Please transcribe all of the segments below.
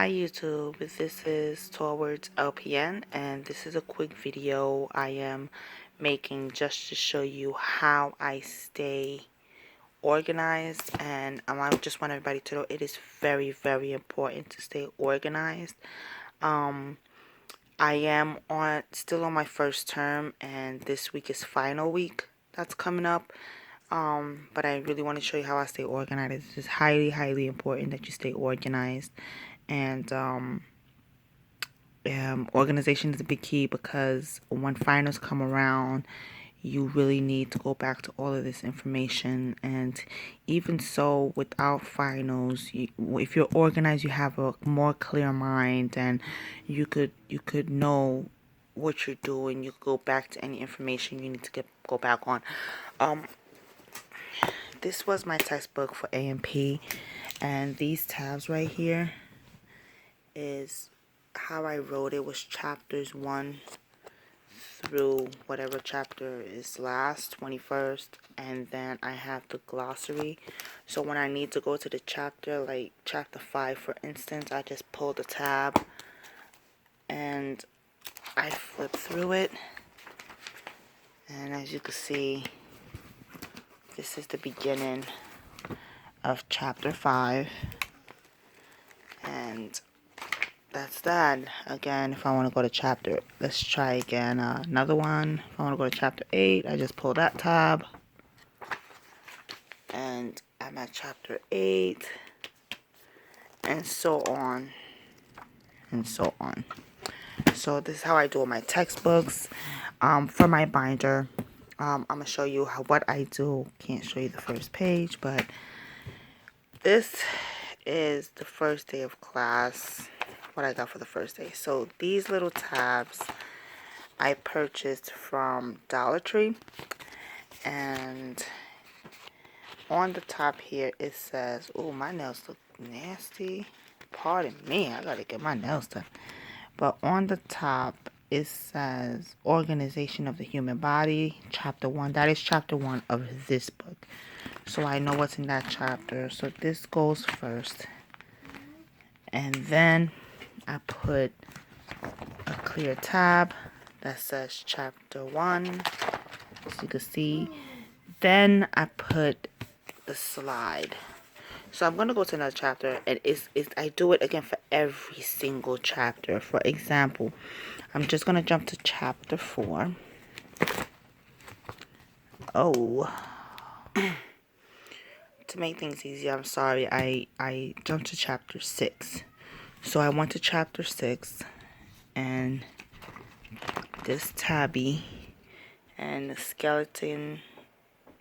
Hi YouTube, this is Towards LPN, and this is a quick video I am making just to show you how I stay organized. And I just want everybody to know it is very, very important to stay organized. I am still on my first term, and this week is final week that's coming up. But I really want to show you how I stay organized. It's highly, highly important that you stay organized. And organization is a big key, because when finals come around, you really need to go back to all of this information. And even so, without finals, if you're organized, you have a more clear mind, and you could know what you're doing. You could go back to any information you need to go back on. This was my textbook for A&P, and these tabs right here is how I wrote it. Was chapters 1 through whatever chapter is last, 21st, and then I have the glossary. So when I need to go to the chapter, like chapter 5 for instance, I just pull the tab and I flip through it, and as you can see, this is the beginning of chapter 5, and that's that. Again, if I want to go to chapter, let's try again, another one. If I want to go to chapter 8, I just pull that tab, and I'm at chapter 8, and so on, and so on. So this is how I do my textbooks. For my binder, I'm going to show you what I do. Can't show you the first page, but this is the first day of class. What I got for the first day. So these little tabs I purchased from Dollar Tree, and on the top here it says, oh, my nails look nasty, pardon me, I gotta get my nails done. But on the top it says Organization of the Human Body, chapter 1. That is chapter 1 of this book, so I know what's in that chapter. So this goes first, and then I put a clear tab that says chapter 1, as you can see. Then I put the slide. So I'm going to go to another chapter, and I do it again for every single chapter. For example, I'm just going to jump to chapter 4. Oh. To make things easier, I'm sorry, I jumped to chapter 6. So I went to chapter 6, and this tabby and the skeleton,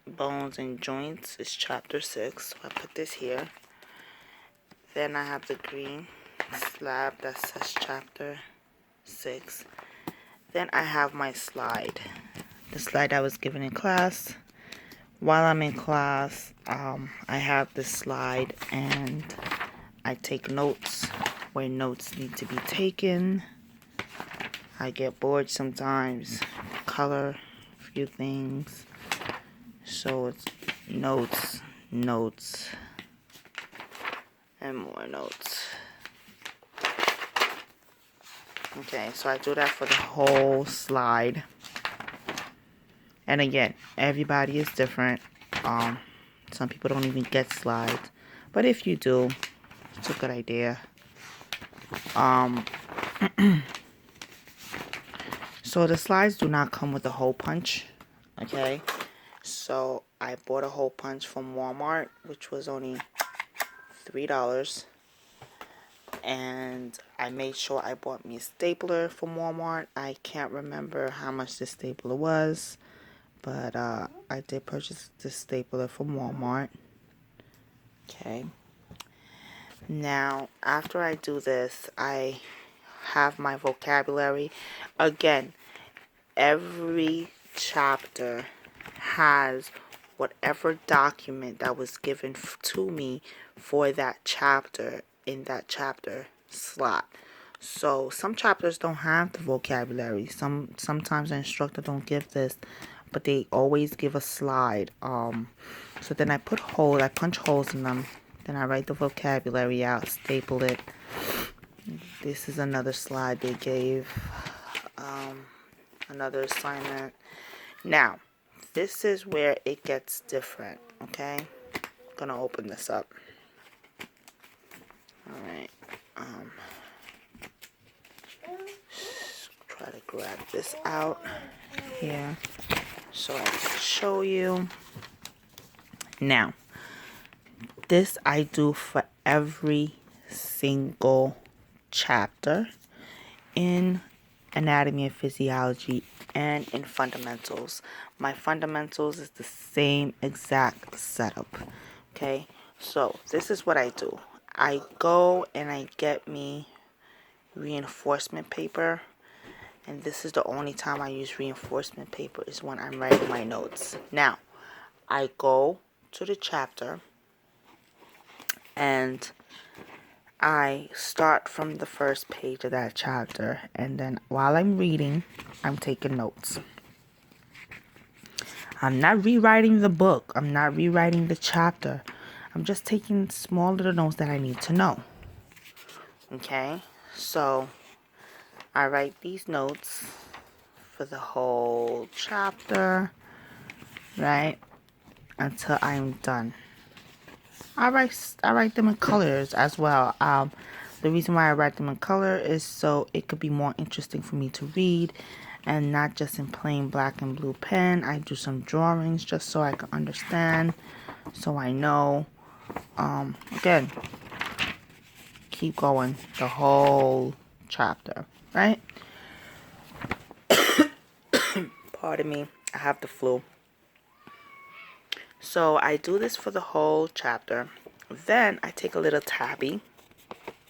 bones and joints is chapter 6. So I put this here. Then I have the green slab that says chapter 6. Then I have my slide, the slide I was given in class. While I'm in class, I have this slide, and I take notes where notes need to be taken. I get bored sometimes, color a few things, so it's notes, notes, and more notes. Okay, so I do that for the whole slide. And again, everybody is different. Some people don't even get slides, but if you do, it's a good idea. So the slides do not come with a hole punch, okay? So I bought a hole punch from Walmart, which was only $3. And I made sure I bought me a stapler from Walmart. I can't remember how much this stapler was, but I did purchase this stapler from Walmart. Okay. Now, after I do this, I have my vocabulary. Again, every chapter has whatever document that was given to me for that chapter in that chapter slot. So some chapters don't have the vocabulary. Sometimes the instructor don't give this, but they always give a slide. So then I punch holes in them. Then I write the vocabulary out, staple it, This is another slide they gave. Another assignment. Now, this is where it gets different, okay? I'm gonna open this up. Alright. Try to grab this out here so I can show you. Now, this I do for every single chapter in anatomy and physiology and in fundamentals. My fundamentals is the same exact setup. Okay, so this is what I do. I go and I get me reinforcement paper, and this is the only time I use reinforcement paper is when I'm writing my notes. Now, I go to the chapter and I start from the first page of that chapter, and then while I'm reading, I'm taking notes. I'm not rewriting the book. I'm not rewriting the chapter. I'm just taking small little notes that I need to know. Okay? So, I write these notes for the whole chapter, right? Until I'm done. I write them in colors as well. The reason why I write them in color is so it could be more interesting for me to read, and not just in plain black and blue pen. I do some drawings just so I can understand, so I know. Again, keep going the whole chapter, right? Pardon me, I have the flu. So I do this for the whole chapter. Then I take a little tabby,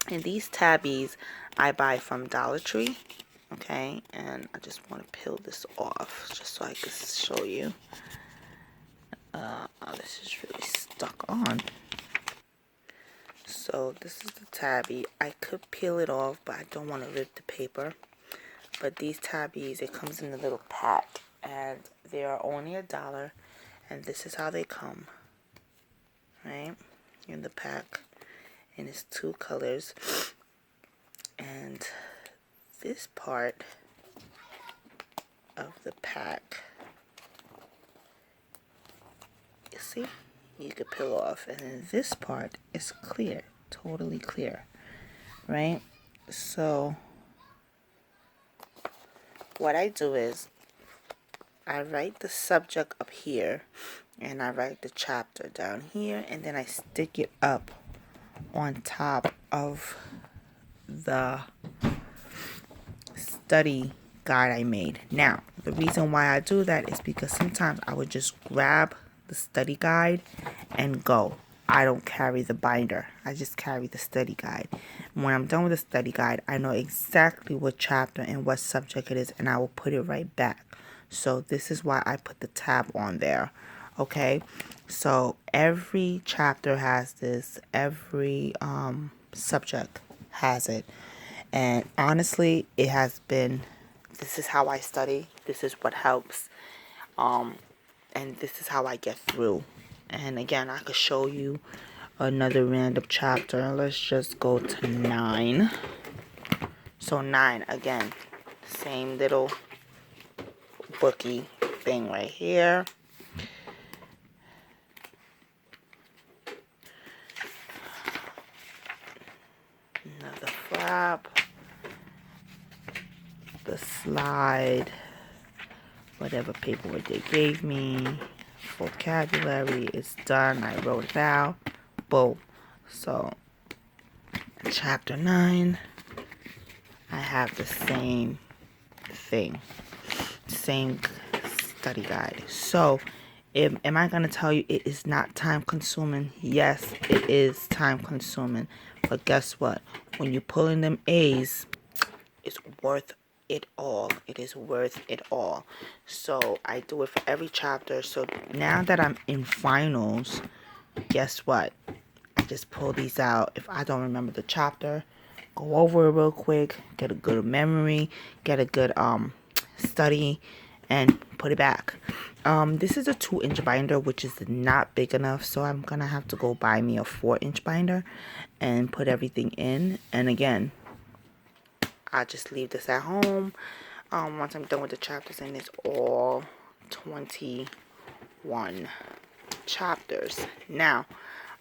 and these tabbies I buy from Dollar Tree. Okay, and I just want to peel this off just so I can show you. Oh, this is really stuck on. So this is the tabby. I could peel it off, but I don't want to rip the paper. But these tabbies, it comes in a little pack, and they are only $1. And this is how they come, right? In the pack, and it's 2 colors. And this part of the pack, you see, you could peel off, and then this part is clear, totally clear, right? So what I do is I write the subject up here, and I write the chapter down here, and then I stick it up on top of the study guide I made. Now, the reason why I do that is because sometimes I would just grab the study guide and go. I don't carry the binder. I just carry the study guide. When I'm done with the study guide, I know exactly what chapter and what subject it is, and I will put it right back. So this is why I put the tab on there. Okay, so every chapter has this. Every subject has it. And honestly, it has been, this is how I study. This is what helps. And this is how I get through. And again, I could show you another random chapter. Let's just go to 9. So 9, again, same little bookie thing right here. Another flap. The slide. Whatever paperwork they gave me. Vocabulary is done. I wrote it out. Boom. So, chapter 9. I have the same thing. Same study guide. So, am I going to tell you it is not time consuming? Yes, it is time consuming. But guess what? When you pull in them A's, it's worth it all. It is worth it all. So, I do it for every chapter. So, now that I'm in finals, guess what? I just pull these out. If I don't remember the chapter, go over it real quick, get a good memory, get a good study, and put it back. This is a 2-inch binder, which is not big enough, so I'm gonna have to go buy me a 4-inch binder and put everything in. And again, I just leave this at home once I'm done with the chapters, and it's all 21 chapters. Now,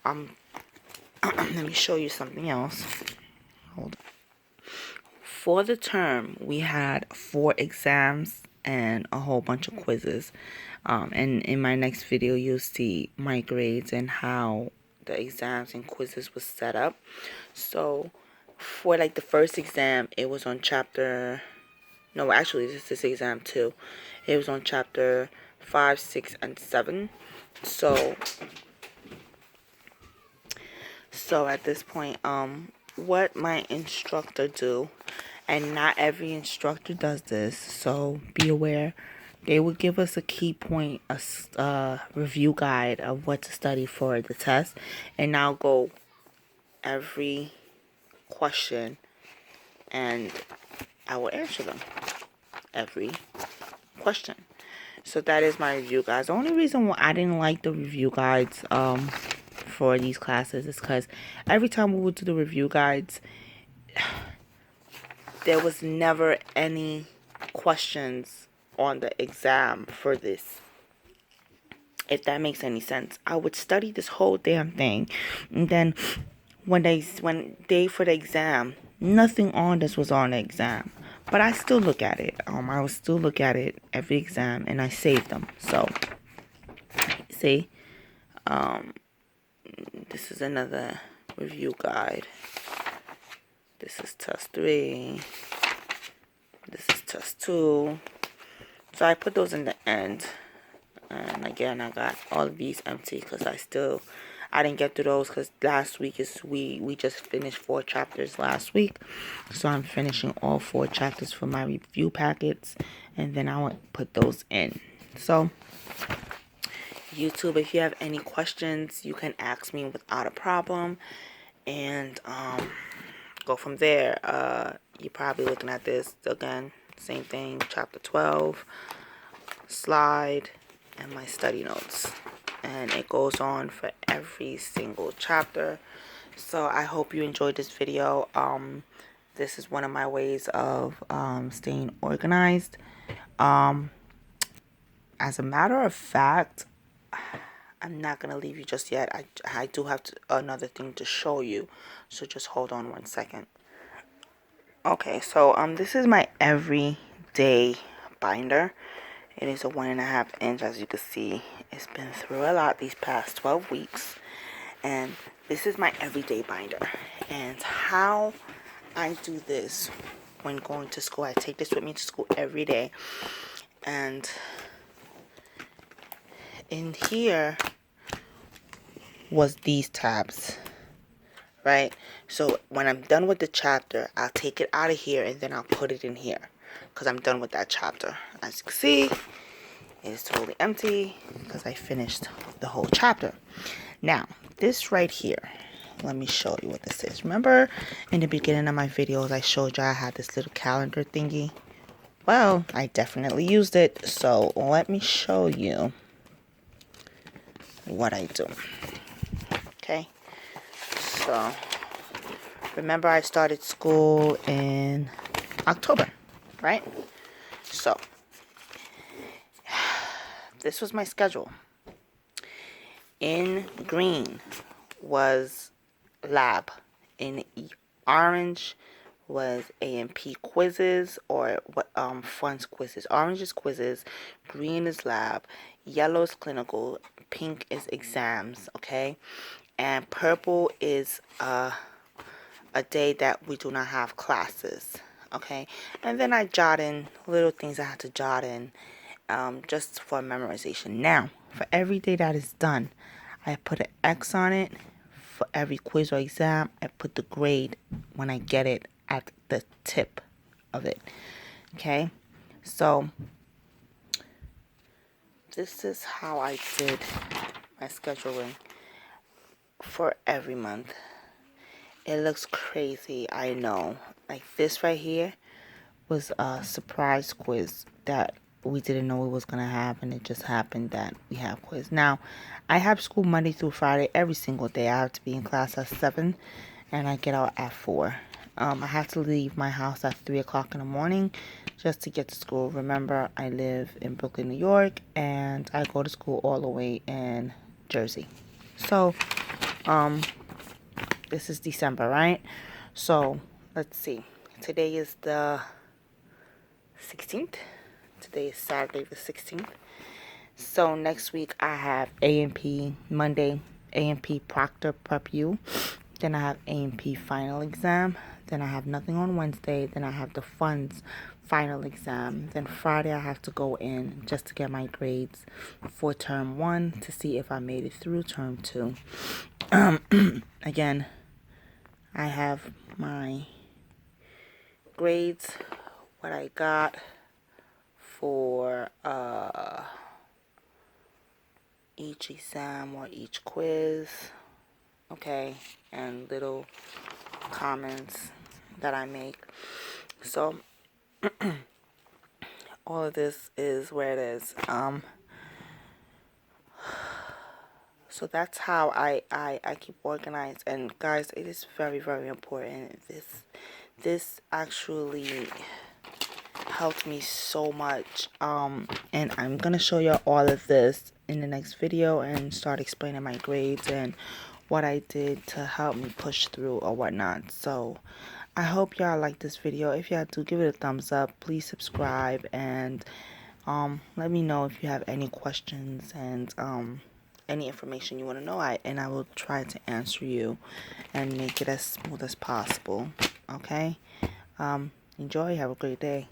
let me show you something else. Hold on. For the term, we had 4 exams and a whole bunch of quizzes. And in my next video, you'll see my grades and how the exams and quizzes was set up. So, for like the first exam, it was on chapter... No, actually, this is exam 2. It was on chapter 5, 6, and 7. So at this point, what my instructor do, and not every instructor does this, so be aware, they would give us a key point, a review guide of what to study for the test, and I'll go every question and I will answer them. Every question. So that is my review guides. The only reason why I didn't like the review guides for these classes is because every time we would do the review guides, there was never any questions on the exam for this. If that makes any sense. I would study this whole damn thing, and then when day for the exam, nothing on this was on the exam. But I still look at it. I will still look at it every exam, and I save them. So, see, this is another review guide. This is test 3. This is test 2. So I put those in the end. And again, I got all of these empty because I didn't get through those because last week we just finished 4 chapters last week. So I'm finishing all 4 chapters for my review packets, and then I will put those in. So YouTube, if you have any questions, you can ask me without a problem, and go from there. You're probably looking at this again, same thing, chapter 12, slide, and my study notes, and it goes on for every single chapter. So I hope you enjoyed this video. This is one of my ways of staying organized. As a matter of fact, I'm not gonna leave you just yet. I do have another thing to show you, so just hold on one second. Okay, so this is my everyday binder. It is a 1.5 inch, as you can see. It's been through a lot these past 12 weeks. And this is my everyday binder. And how I do this when going to school, I take this with me to school every day. And in here was these tabs, right? So when I'm done with the chapter, I'll take it out of here and then I'll put it in here, because I'm done with that chapter. As you can see, it is totally empty because I finished the whole chapter. Now, this right here, let me show you what this is. Remember in the beginning of my videos, I showed you I had this little calendar thingy? Well, I definitely used it. So let me show you what I do. Okay. So, remember I started school in October, right? So, this was my schedule. In green was lab. In orange was A&P quizzes, or funds quizzes. Orange is quizzes, green is lab, yellow is clinical, pink is exams, okay? And purple is a day that we do not have classes, okay? And then I jot in little things I have to jot in just for memorization. Now, for every day that is done, I put an X on it. For every quiz or exam, I put the grade when I get it at the tip of it. Okay? So, this is how I did my scheduling for every month. It looks crazy, I know. Like this right here was a surprise quiz that we didn't know it was going to happen. It just happened that we have quiz. Now, I have school Monday through Friday every single day. I have to be in class at 7 and I get out at 4. I have to leave my house at 3 o'clock in the morning just to get to school. Remember, I live in Brooklyn, New York, and I go to school all the way in Jersey. So, this is December, right? So, let's see. Today is the 16th. Today is Saturday the 16th. So, next week I have A&P Monday, A&P Proctor Prep U. Then I have A&P final exam. Then I have nothing on Wednesday. Then I have the funds final exam. Then Friday I have to go in just to get my grades for term 1 to see if I made it through term 2. Again, I have my grades, what I got for each exam or each quiz, okay, and little comments that I make. So all of this is where it is. So that's how I keep organized. And guys, it is very, very important. This actually helped me so much. And I'm gonna show you all of this in the next video and start explaining my grades and what I did to help me push through or whatnot. So I hope y'all like this video. If y'all do, give it a thumbs up. Please subscribe and let me know if you have any questions and any information you want to know. I will try to answer you and make it as smooth as possible. Okay? Enjoy. Have a great day.